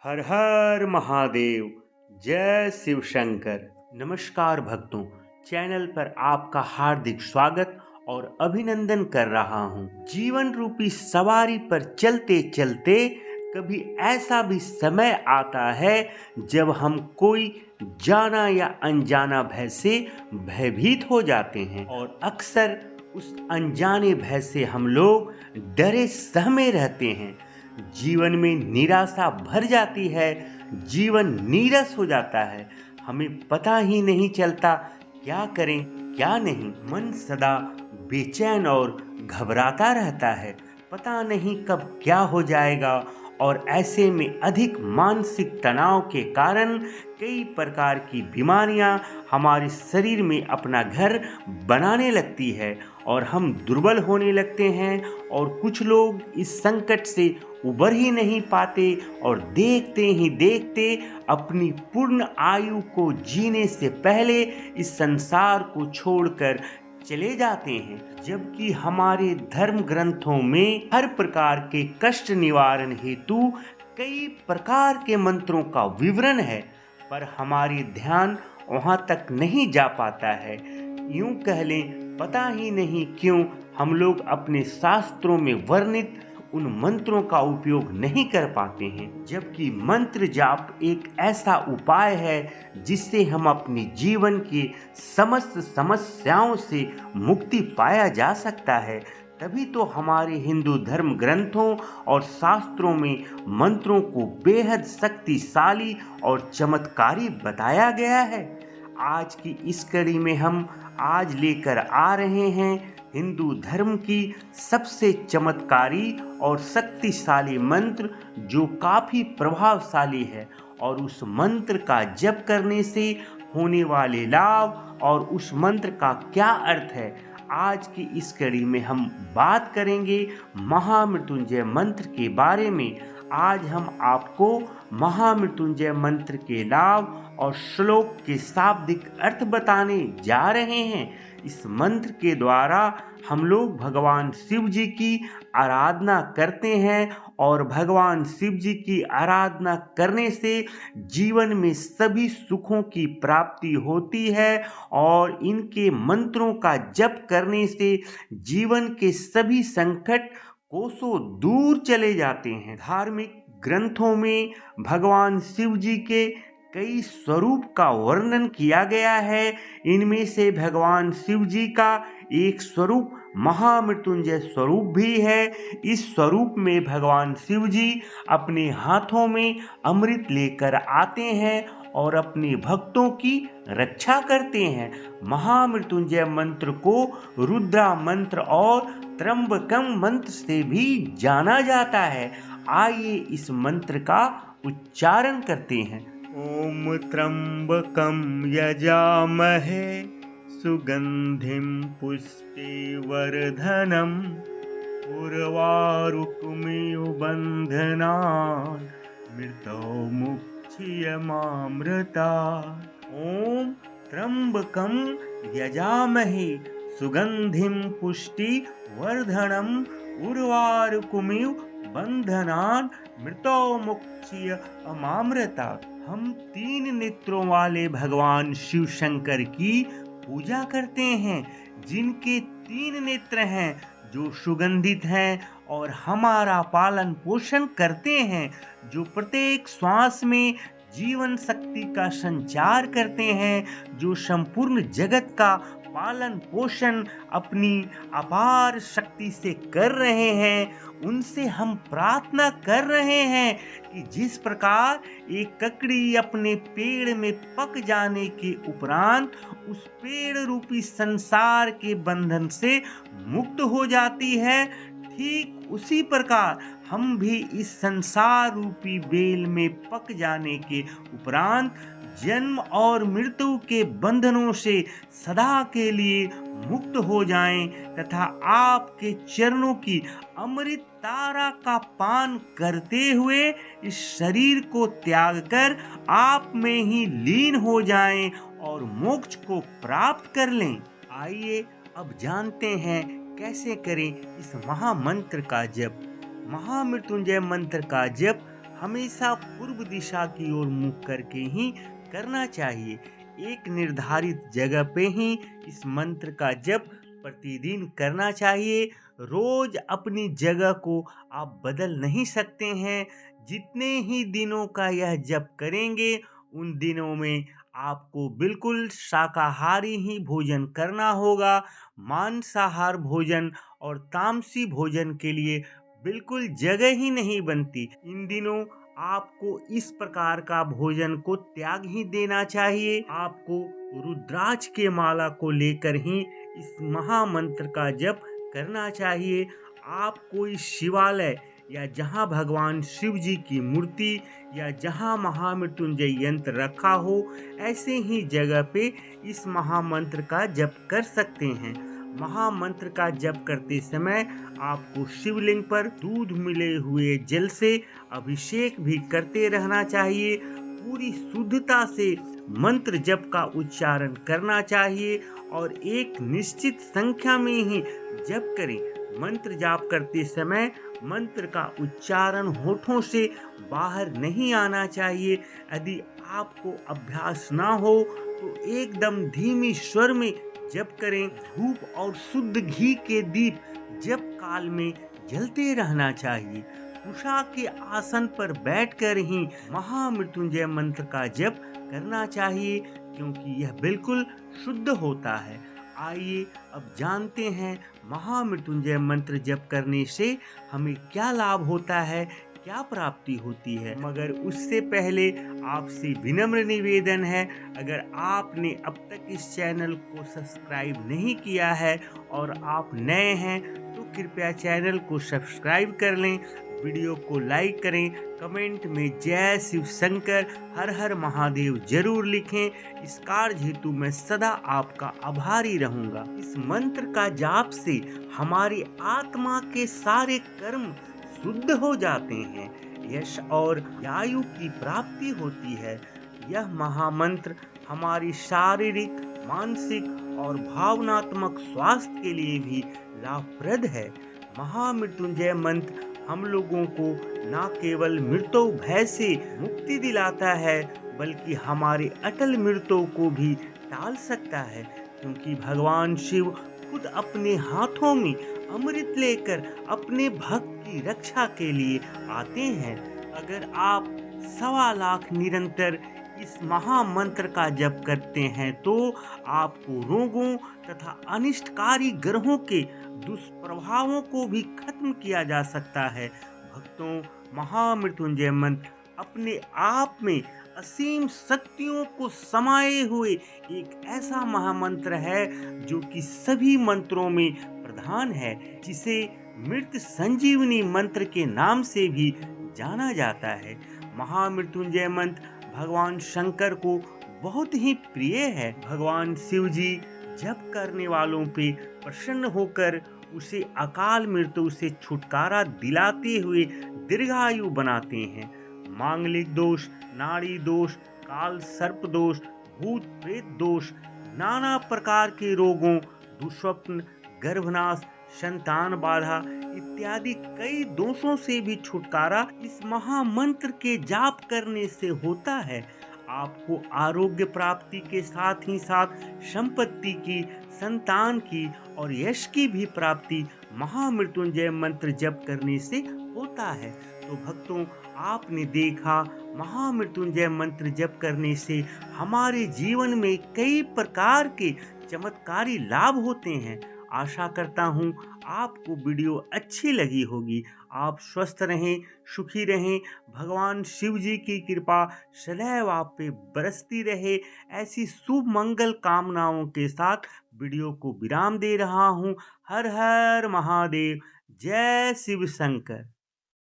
हर हर महादेव। जय शिव शंकर। नमस्कार भक्तों, चैनल पर आपका हार्दिक स्वागत और अभिनंदन कर रहा हूँ। जीवन रूपी सवारी पर चलते चलते कभी ऐसा भी समय आता है जब हम कोई जाना या अनजाना भय से भयभीत हो जाते हैं और अक्सर उस अनजाने भय से हम लोग डरे सहमे रहते हैं। जीवन में निराशा भर जाती है, जीवन नीरस हो जाता है, हमें पता ही नहीं चलता क्या करें क्या नहीं। मन सदा बेचैन और घबराता रहता है, पता नहीं कब क्या हो जाएगा। और ऐसे में अधिक मानसिक तनाव के कारण कई प्रकार की बीमारियां हमारे शरीर में अपना घर बनाने लगती है और हम दुर्बल होने लगते हैं। और कुछ लोग इस संकट से उबर ही नहीं पाते और देखते ही देखते अपनी पूर्ण आयु को जीने से पहले इस संसार को छोड़कर चले जाते हैं। जबकि हमारे धर्म ग्रंथों में हर प्रकार के कष्ट निवारण हेतु कई प्रकार के मंत्रों का विवरण है, पर हमारी ध्यान वहां तक नहीं जा पाता है। यूं कह लें, पता ही नहीं क्यों हम लोग अपने शास्त्रों में वर्णित उन मंत्रों का उपयोग नहीं कर पाते हैं। जबकि मंत्र जाप एक ऐसा उपाय है जिससे हम अपने जीवन के समस्त समस्याओं से मुक्ति पाया जा सकता है। तभी तो हमारे हिंदू धर्म ग्रंथों और शास्त्रों में मंत्रों को बेहद शक्तिशाली और चमत्कारी बताया गया है। आज की इस कड़ी में हम आज लेकर आ रहे हैं हिंदू धर्म की सबसे चमत्कारी और शक्तिशाली मंत्र, जो काफी प्रभावशाली है और उस मंत्र का जप करने से होने वाले लाभ और उस मंत्र का क्या अर्थ है। आज की इस कड़ी में हम बात करेंगे महामृत्युंजय मंत्र के बारे में। आज हम आपको महामृत्युंजय मंत्र के लाभ और श्लोक के शाब्दिक अर्थ बताने जा रहे हैं। इस मंत्र के द्वारा हम लोग भगवान शिव जी की आराधना करते हैं और भगवान शिव जी की आराधना करने से जीवन में सभी सुखों की प्राप्ति होती है और इनके मंत्रों का जप करने से जीवन के सभी संकट कोसों दूर चले जाते हैं। धार्मिक ग्रंथों में भगवान शिव जी के कई स्वरूप का वर्णन किया गया है। इनमें से भगवान शिव जी का एक स्वरूप महामृत्युंजय स्वरूप भी है। इस स्वरूप में भगवान शिव जी अपने हाथों में अमृत लेकर आते हैं और अपने भक्तों की रक्षा करते हैं। महामृत्युंजय मंत्र को रुद्रा मंत्र और त्र्यंबकम मंत्र से भी जाना जाता है। आइए इस मंत्र का उच्चारण करते हैं। ओम त्र्यंबकम यजामहे सुगंधिम पुष्टिवर्धनम उर्वारुकमिव बंधनान् मृत्योर्मुक्षीयमामृतात्। ओम त्र्यंबकम यजामहे सुगंधिम पुष्टिवर्धनम उर्वारुकमिव बंधनान् मृत्योर्मुक्षीयमामृतात्। हम तीन नेत्रों वाले भगवान शिव शंकर की पूजा करते हैं, जिनके तीन नेत्र हैं, जो सुगंधित हैं और हमारा पालन पोषण करते हैं, जो प्रत्येक श्वास में जीवन शक्ति का संचार करते हैं, जो संपूर्ण जगत का पालन पोषण अपनी अपार शक्ति से कर रहे हैं। उनसे हम प्रार्थना कर रहे हैं कि जिस प्रकार एक ककड़ी अपने पेड़ में पक जाने के उपरांत उस पेड़ रूपी संसार के बंधन से मुक्त हो जाती है, ठीक उसी प्रकार हम भी इस संसार रूपी बेल में पक जाने के उपरांत जन्म और मृत्यु के बंधनों से सदा के लिए मुक्त हो जाएं तथा आपके चरणों की अमृत तारा का पान करते हुए इस शरीर को त्याग कर आप में ही लीन हो जाएं और मोक्ष को प्राप्त कर लें। आइए अब जानते हैं कैसे करें इस महामंत्र का जप। महामृत्युंजय मंत्र का जप हमेशा पूर्व दिशा की ओर मुख करके ही करना चाहिए। एक निर्धारित जगह पे ही इस मंत्र का जप प्रतिदिन करना चाहिए। रोज अपनी जगह को आप बदल नहीं सकते हैं। जितने ही दिनों का यह जप करेंगे उन दिनों में आपको बिल्कुल शाकाहारी ही भोजन करना होगा। मांसाहार भोजन और तामसी भोजन के लिए बिल्कुल जगह ही नहीं बनती। इन दिनों आपको इस प्रकार का भोजन को त्याग ही देना चाहिए। आपको रुद्राक्ष के माला को लेकर ही इस महामंत्र का जप करना चाहिए। आप कोई शिवालय या जहाँ भगवान शिव जी की मूर्ति या जहाँ महामृत्युंजय यंत्र रखा हो, ऐसे ही जगह पे इस महामंत्र का जप कर सकते हैं। महामंत्र का जप करते समय आपको शिवलिंग पर दूध मिले हुए जल से अभिषेक भी करते रहना चाहिए। पूरी शुद्धता से मंत्र जप का उच्चारण करना चाहिए और एक निश्चित संख्या में ही जप करें। मंत्र जाप करते समय मंत्र का उच्चारण होठों से बाहर नहीं आना चाहिए। यदि आपको अभ्यास ना हो तो एकदम धीमी स्वर में जप करें। धूप और शुद्ध घी के दीप जप काल में जलते रहना चाहिए। उषा के आसन पर बैठकर ही महामृत्युंजय मंत्र का जप करना चाहिए, क्योंकि यह बिल्कुल शुद्ध होता है। आइए अब जानते हैं महामृत्युंजय मंत्र जप करने से हमें क्या लाभ होता है, क्या प्राप्ति होती है। मगर उससे पहले आपसे विनम्र निवेदन है, अगर आपने अब तक इस चैनल को सब्सक्राइब नहीं किया है और आप नए हैं तो कृपया चैनल को सब्सक्राइब कर लें, वीडियो को लाइक करें, कमेंट में जय शिव शंकर हर हर महादेव जरूर लिखें। इस कार्य हेतु मैं सदा आपका आभारी रहूंगा। इस मंत्र का जाप से हमारी आत्मा के सारे कर्म शुद्ध हो जाते हैं, यश और आयु की प्राप्ति होती है। यह महामंत्र हमारी शारीरिक, मानसिक और भावनात्मक स्वास्थ्य के लिए भी लाभप्रद है। महामृत्युंजय मंत्र हम लोगों को न केवल मृत्यु भय से मुक्ति दिलाता है, बल्कि हमारे अटल मृत्यु को भी टाल सकता है, क्योंकि भगवान शिव खुद अपने हाथों में अमृत लेकर अपने भक्त की रक्षा के लिए आते हैं। अगर आप 1.25 लाख निरंतर इस महामंत्र का जप करते हैं तो आपको रोगों तथा अनिष्टकारी ग्रहों के दुष्प्रभावों को भी खत्म किया जा सकता है। भक्तों, महामृत्युंजय मंत्र अपने आप में असीम शक्तियों को समाये हुए एक ऐसा महामंत्र है जो कि सभी मंत्रों में प्रधान है, जिसे मृत संजीवनी मंत्र के नाम से भी जाना जाता है। महामृत्युंजय मंत्र भगवान शंकर को बहुत ही प्रिय है। भगवान शिव जी जप करने वालों पे प्रसन्न होकर उसे अकाल मृत्यु से छुटकारा दिलाते हुए दीर्घायु बनाते हैं। मांगलिक दोष, नाड़ी दोष, काल सर्प दोष, भूत प्रेत दोष, नाना प्रकार के रोगों, दुस्वप्न, गर्भनाश, संतान बाधा इत्यादि कई दोषों से भी छुटकारा इस महामंत्र के जाप करने से होता है। आपको आरोग्य प्राप्ति के साथ ही साथ संपत्ति की, संतान की और यश की भी प्राप्ति महामृत्युंजय मंत्र जप करने से होता है। तो भक्तों, आपने देखा महामृत्युंजय मंत्र जप करने से हमारे जीवन में कई प्रकार के चमत्कारी लाभ होते हैं। आशा करता हूँ आपको वीडियो अच्छी लगी होगी। आप स्वस्थ रहें, सुखी रहें, भगवान शिव जी की कृपा सदैव आप पे बरसती रहे। ऐसी शुभ मंगल कामनाओं के साथ वीडियो को विराम दे रहा हूँ। हर हर महादेव, जय शिव शंकर।